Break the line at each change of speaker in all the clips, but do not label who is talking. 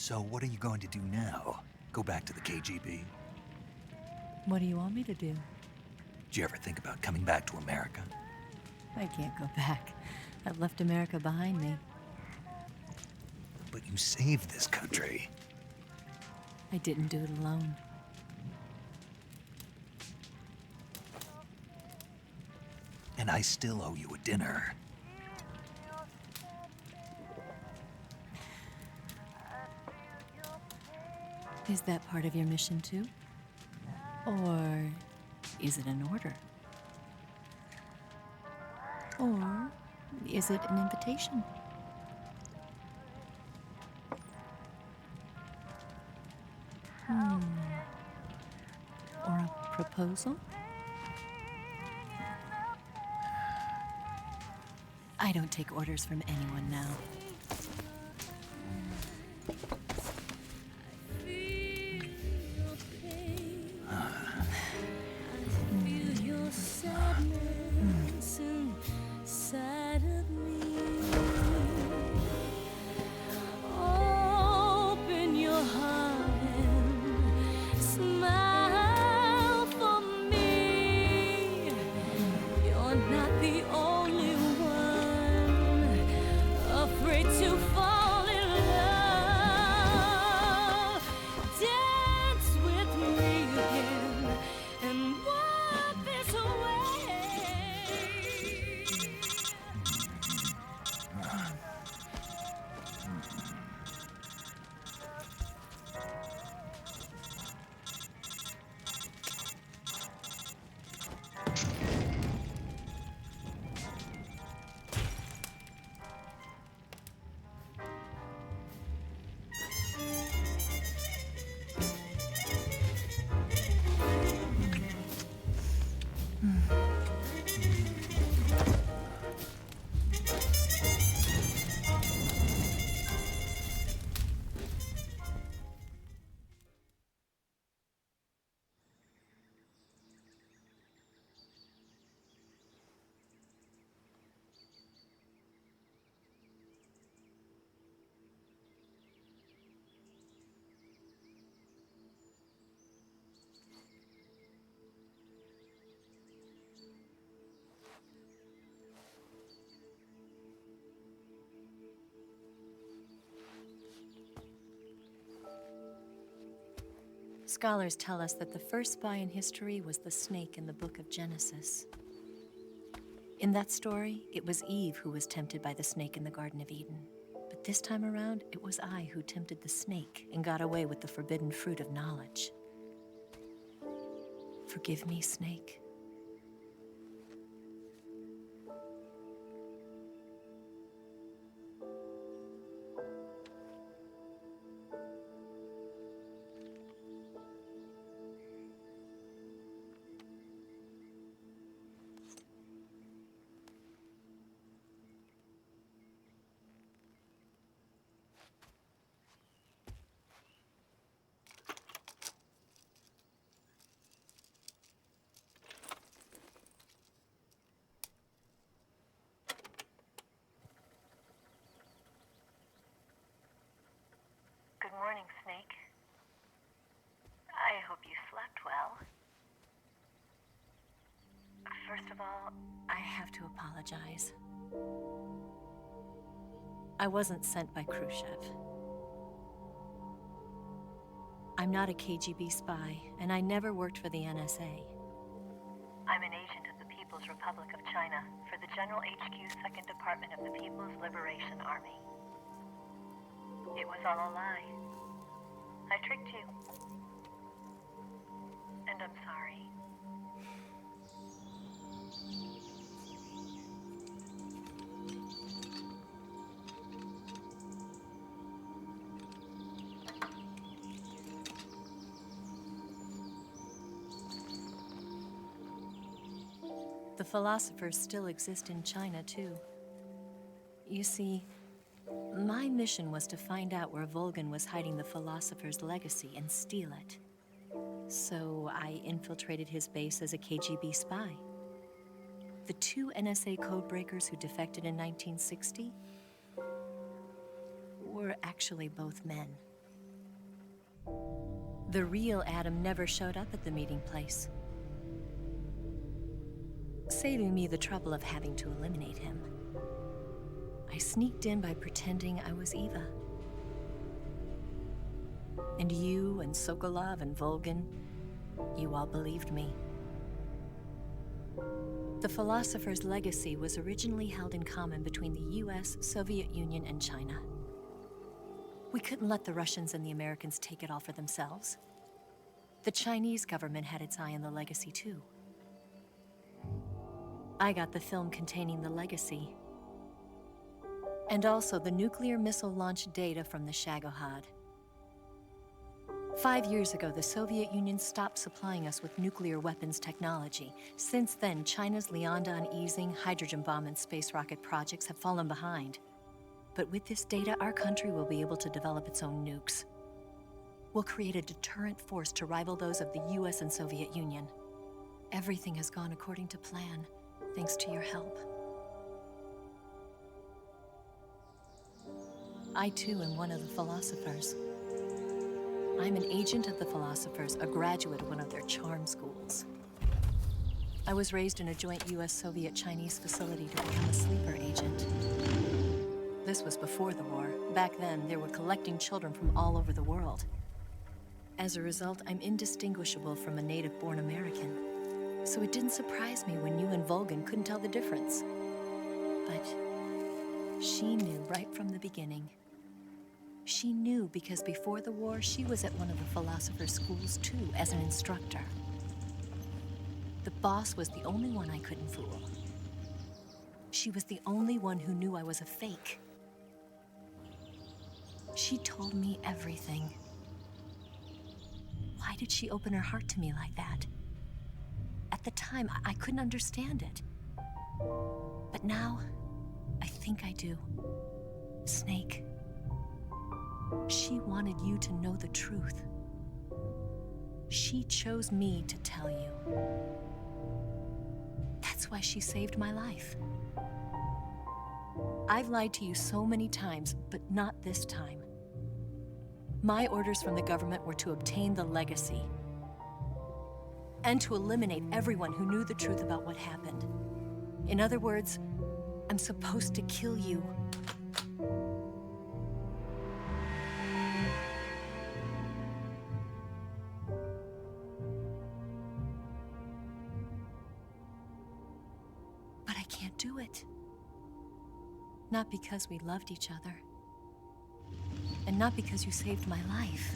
So what are you going to do now? Go back to the KGB?
What do you want me to do?
Did you ever think about coming back to America?
I can't go back. I've left America behind me.
But you saved this country.
I didn't do it alone.
And I still owe you a dinner.
Is that part of your mission too? Or is it an order? Or is it an invitation? Or a proposal? I don't take orders from anyone now. Scholars tell us that the first spy in history was the snake in the book of Genesis. In that story, it was Eve who was tempted by the snake in the Garden of Eden. But this time around, it was I who tempted the snake and got away with the forbidden fruit of knowledge. Forgive me, snake.
Good morning, Snake. I hope you slept well. First of all,
I have to apologize. I wasn't sent by Khrushchev. I'm not a KGB spy, and I never worked for the NSA.
I'm an agent of the People's Republic of China for the General HQ 2nd Department of the People's Liberation Army. It was all a lie. I tricked you. And I'm sorry.
The philosophers still exist in China, too. You see, my mission was to find out where Volgin was hiding the philosopher's legacy and steal it. So I infiltrated his base as a KGB spy. The two NSA codebreakers who defected in 1960 were actually both men. The real Adam never showed up at the meeting place, saving me the trouble of having to eliminate him. I sneaked in by pretending I was Eva. And you and Sokolov and Volgin, you all believed me. The philosopher's legacy was originally held in common between the US, Soviet Union, and China. We couldn't let the Russians and the Americans take it all for themselves. The Chinese government had its eye on the legacy too. I got the film containing the legacy, and also the nuclear missile launch data from the Shagohod. 5 years ago, the Soviet Union stopped supplying us with nuclear weapons technology. Since then, China's Liaodong easing, hydrogen bomb, and space rocket projects have fallen behind. But with this data, our country will be able to develop its own nukes. We'll create a deterrent force to rival those of the US and Soviet Union. Everything has gone according to plan, thanks to your help. I too am one of the philosophers. I'm an agent of the philosophers, a graduate of one of their charm schools. I was raised in a joint US-Soviet-Chinese facility to become a sleeper agent. This was before the war. Back then, they were collecting children from all over the world. As a result, I'm indistinguishable from a native-born American. So it didn't surprise me when you and Volgin couldn't tell the difference. But she knew right from the beginning. She knew because before the war, she was at one of the philosopher's schools too, as an instructor. The boss was the only one I couldn't fool. She was the only one who knew I was a fake. She told me everything. Why did she open her heart to me like that? At the time, I couldn't understand it. But now, I think I do. Snake. She wanted you to know the truth. She chose me to tell you. That's why she saved my life. I've lied to you so many times, but not this time. My orders from the government were to obtain the legacy and to eliminate everyone who knew the truth about what happened. In other words, I'm supposed to kill you. But I can't do it. Not because we loved each other. And not because you saved my life.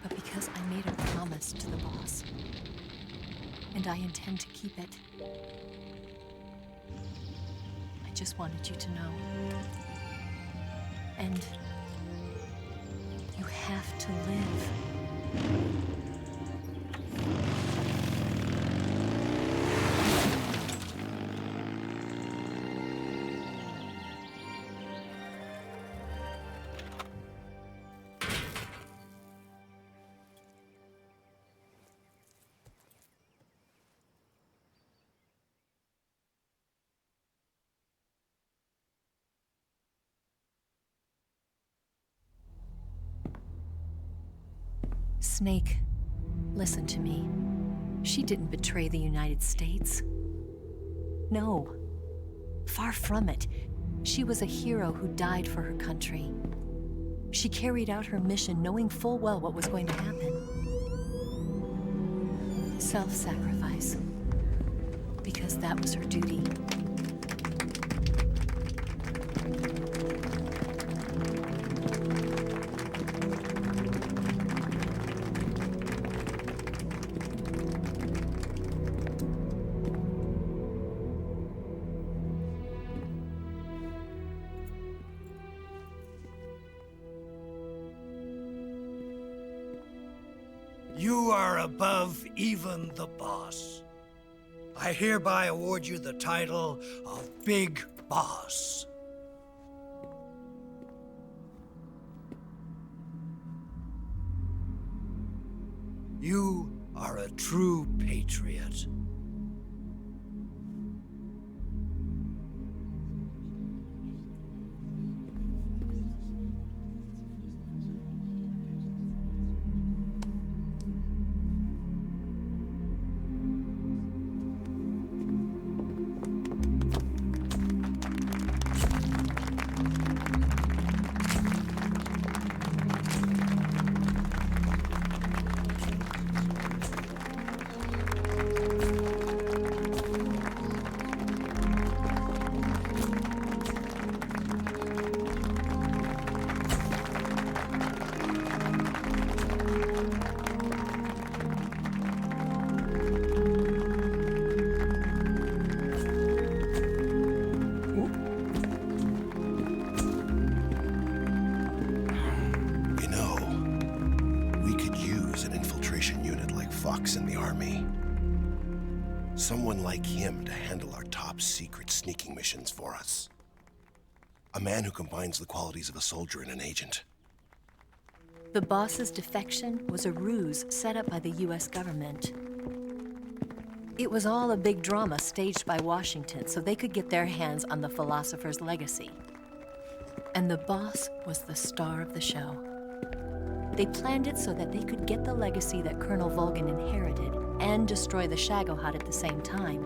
But because I made a promise to the boss. And I intend to keep it. I just wanted you to know. And you have to live. Snake, listen to me. She didn't betray the United States. No, far from it. She was a hero who died for her country. She carried out her mission knowing full well what was going to happen. Self-sacrifice. Because that was her duty.
You are above even the boss. I hereby award you the title of Big Boss. You are a true patriot.
Fox in the army. Someone like him to handle our top secret sneaking missions for us. A man who combines the qualities of a soldier and an agent.
The boss's defection was a ruse set up by the US government. It was all a big drama staged by Washington so they could get their hands on the philosopher's legacy. And the boss was the star of the show. They planned it so that they could get the legacy that Colonel Volgin inherited and destroy the Shagohod at the same time.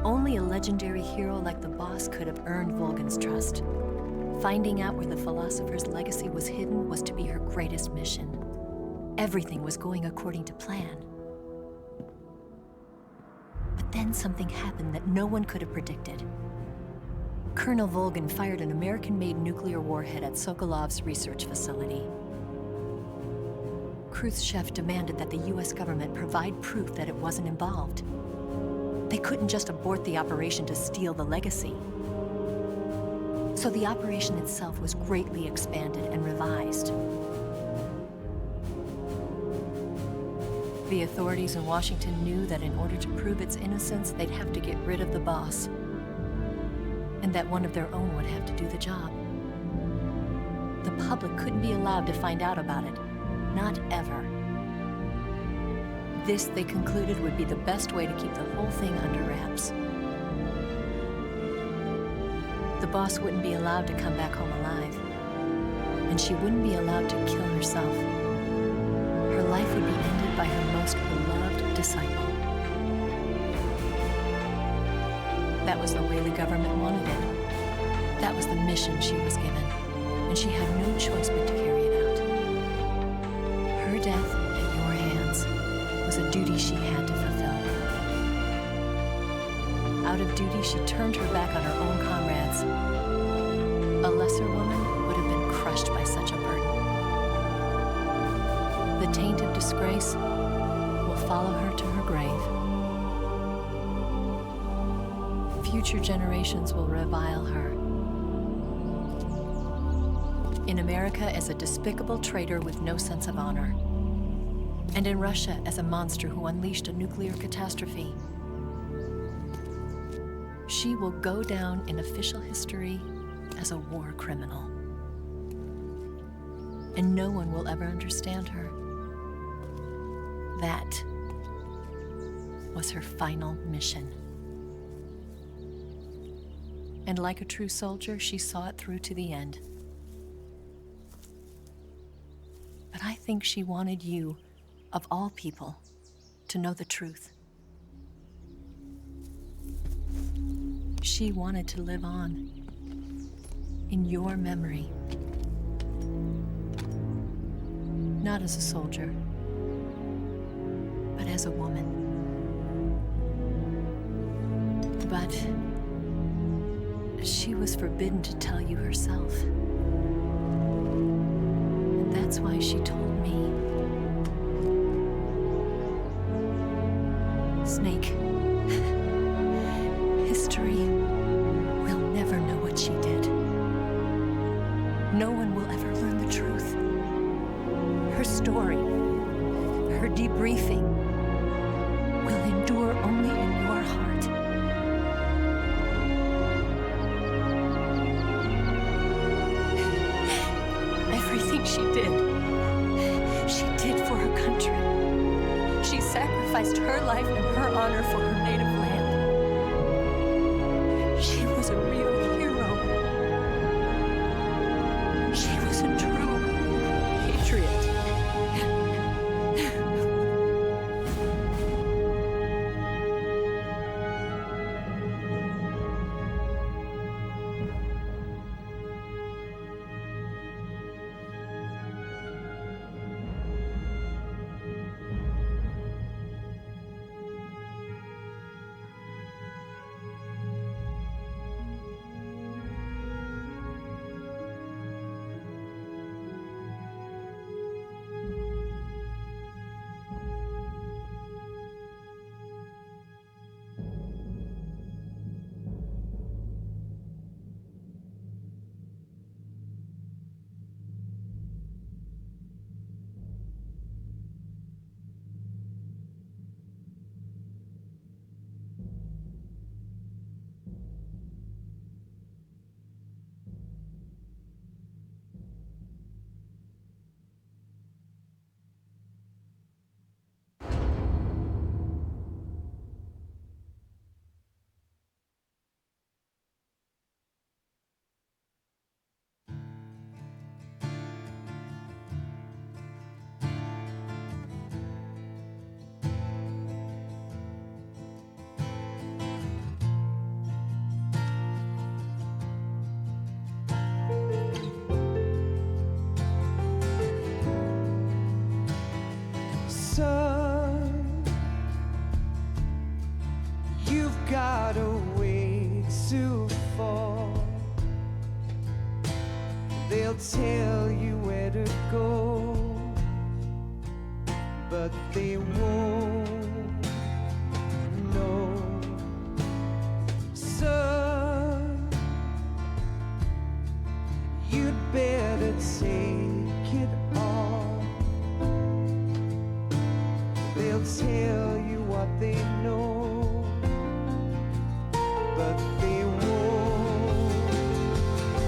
Only a legendary hero like the boss could have earned Volgin's trust. Finding out where the philosopher's legacy was hidden was to be her greatest mission. Everything was going according to plan. But then something happened that no one could have predicted. Colonel Volgin fired an American-made nuclear warhead at Sokolov's research facility. Khrushchev demanded that the US government provide proof that it wasn't involved. They couldn't just abort the operation to steal the legacy. So the operation itself was greatly expanded and revised. The authorities in Washington knew that in order to prove its innocence, they'd have to get rid of the boss, and that one of their own would have to do the job. The public couldn't be allowed to find out about it, not ever. This, they concluded, would be the best way to keep the whole thing under wraps. The boss wouldn't be allowed to come back home alive, and she wouldn't be allowed to kill herself. Her life would be ended by her most beloved disciple. That was the way the government wanted it. That was the mission she was given, and she had no choice but to carry it out. Her death at your hands was a duty she had to fulfill. Out of duty, she turned her back on her own comrades. A lesser woman would have been crushed by such a burden. The taint of disgrace will follow her to her grave. Future generations will revile her. In America as a despicable traitor with no sense of honor. And in Russia as a monster who unleashed a nuclear catastrophe. She will go down in official history as a war criminal. And no one will ever understand her. That was her final mission. And like a true soldier, she saw it through to the end. But I think she wanted you, of all people, to know the truth. She wanted to live on in your memory. Not as a soldier, but as a woman. But she was forbidden to tell you herself. And that's why she told me. Snake, history will never know what she did. No one will ever learn the truth. Her story, her debriefing, will endure only in your heart. Everything she did for her country. She sacrificed her life and her honor for her native land. She was a real hero. She was a true patriot.
gotta wait to fall. They'll tell you where to go, but they won't know. Son, you'd better take it all. They'll tell you what they know, but they won't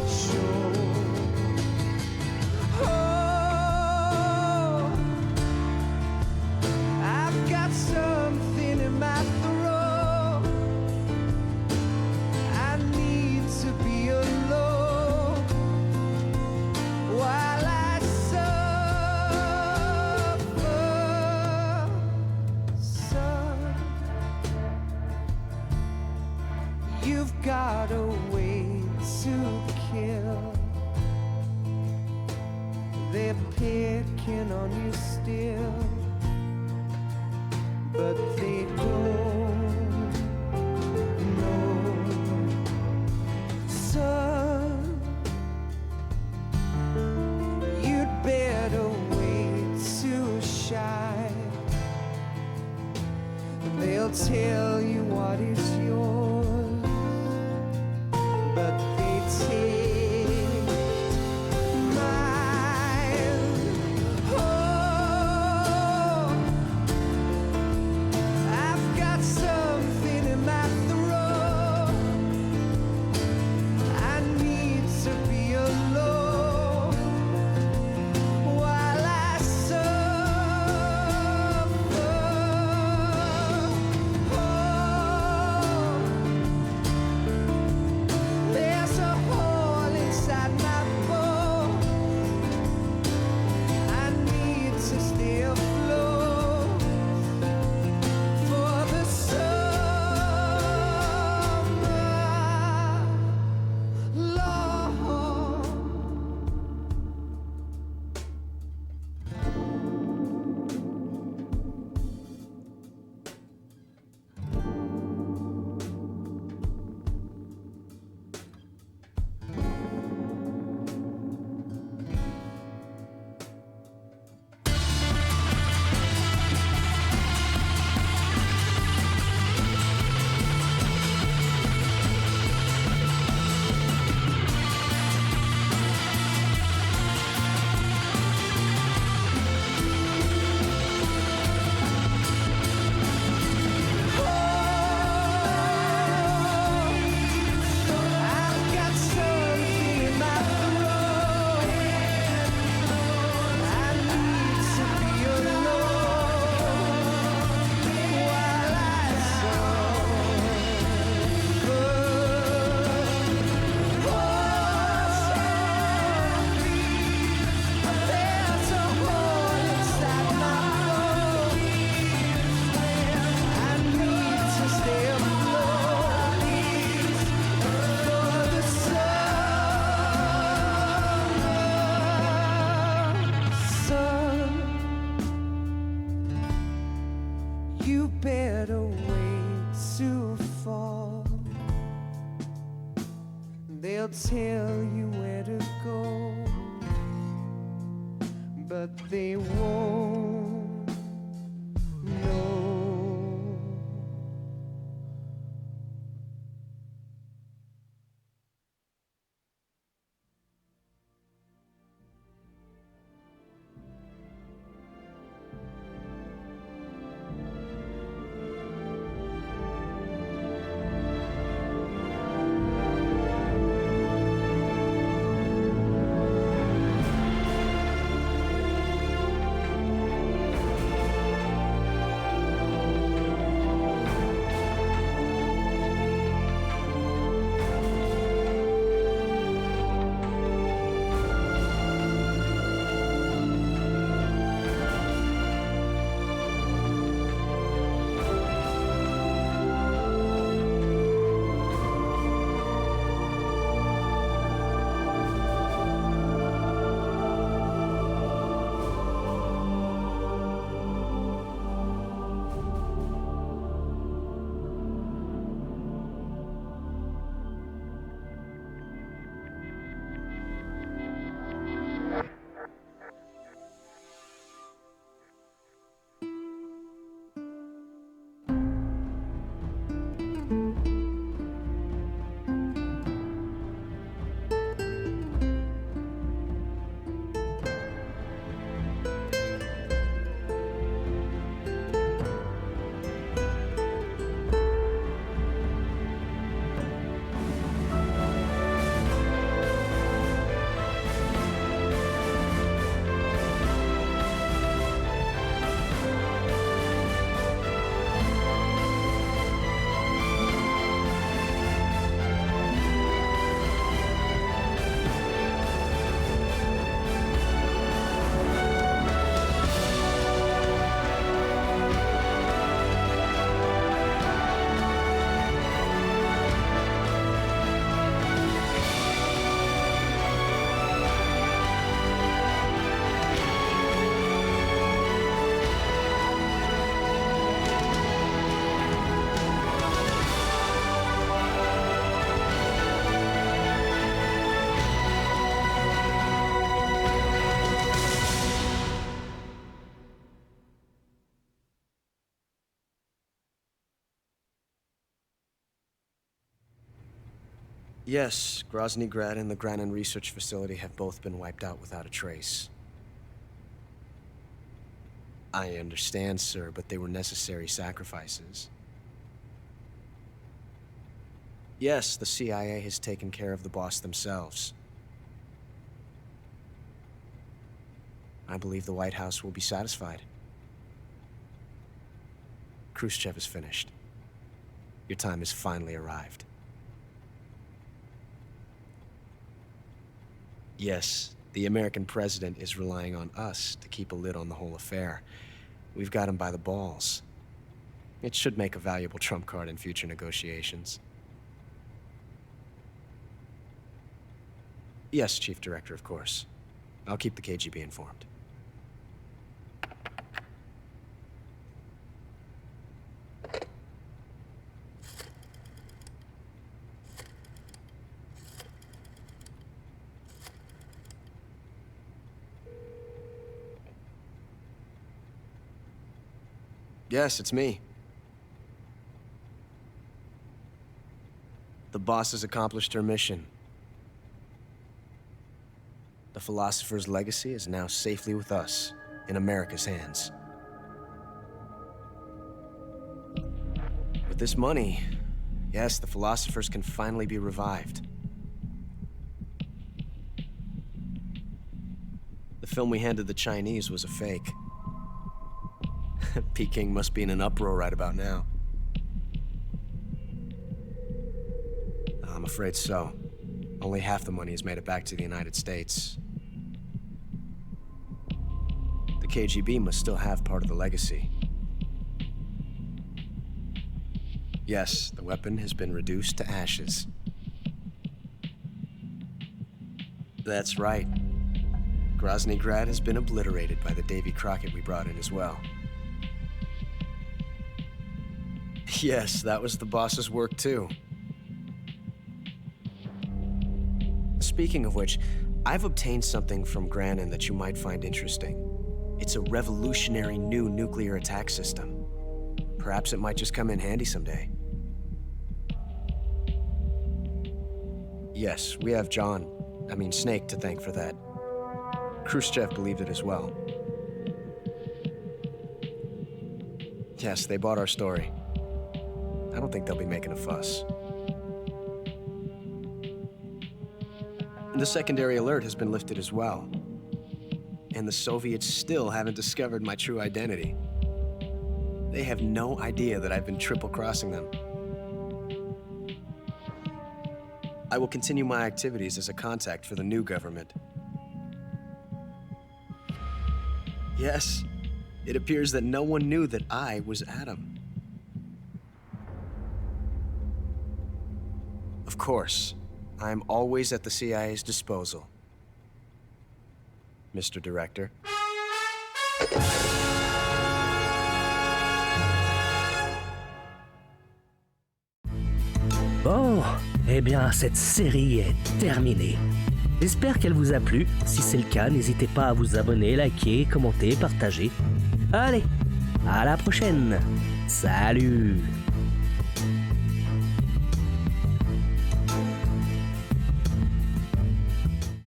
show. Oh, I've got something in my throat. I need to be alone while I suffer. Son, you've got a way to kill. They're picking on you still, but they don't know. Son, you'd better wait to shine. They'll tell you what is yours, but they take mine. Oh, I've got something in my throat. I need to be alone while I suffer. Oh, there's a hole inside my bones. I need to stay afloat for the summer, Lord. I've got something in my throat. I need to be alone while I suffer. There's a hole inside my bones. I need to stay afloat for the summer. Son, you better wait to fall. They'll tell you where to go, but they won't know.
Yes, Grozny Grad and the Granin Research Facility have both been wiped out without a trace. I understand, sir, but they were necessary sacrifices. Yes, the CIA has taken care of the boss themselves. I believe the White House will be satisfied. Khrushchev is finished. Your time has finally arrived. Yes, the American president is relying on us to keep a lid on the whole affair. We've got him by the balls. It should make a valuable trump card in future negotiations. Yes, Chief Director, of course. I'll keep the KGB informed. Yes, it's me. The boss has accomplished her mission. The philosopher's legacy is now safely with us, in America's hands. With this money, yes, the philosophers can finally be revived. The film we handed the Chinese was a fake. Peking must be in an uproar right about now. I'm afraid so. Only half the money has made it back to the United States. The KGB must still have part of the legacy. Yes, the weapon has been reduced to ashes. That's right. Grozny Grad has been obliterated by the Davy Crockett we brought in as well. Yes, that was the boss's work too. Speaking of which, I've obtained something from Granin that you might find interesting. It's a revolutionary new nuclear attack system. Perhaps it might just come in handy someday. Yes, we have Snake to thank for that. Khrushchev believed it as well. Yes, they bought our story. I don't think they'll be making a fuss. The secondary alert has been lifted as well. And the Soviets still haven't discovered my true identity. They have no idea that I've been triple-crossing them. I will continue my activities as a contact for the new government. Yes, it appears that no one knew that I was Adam. Of course, I'm always at the CIA's disposal, Mr. Director.
Bon, eh bien, cette série est terminée. J'espère qu'elle vous a plu. Si c'est le cas, n'hésitez pas à vous abonner, liker, commenter, partager. Allez, à la prochaine. Salut!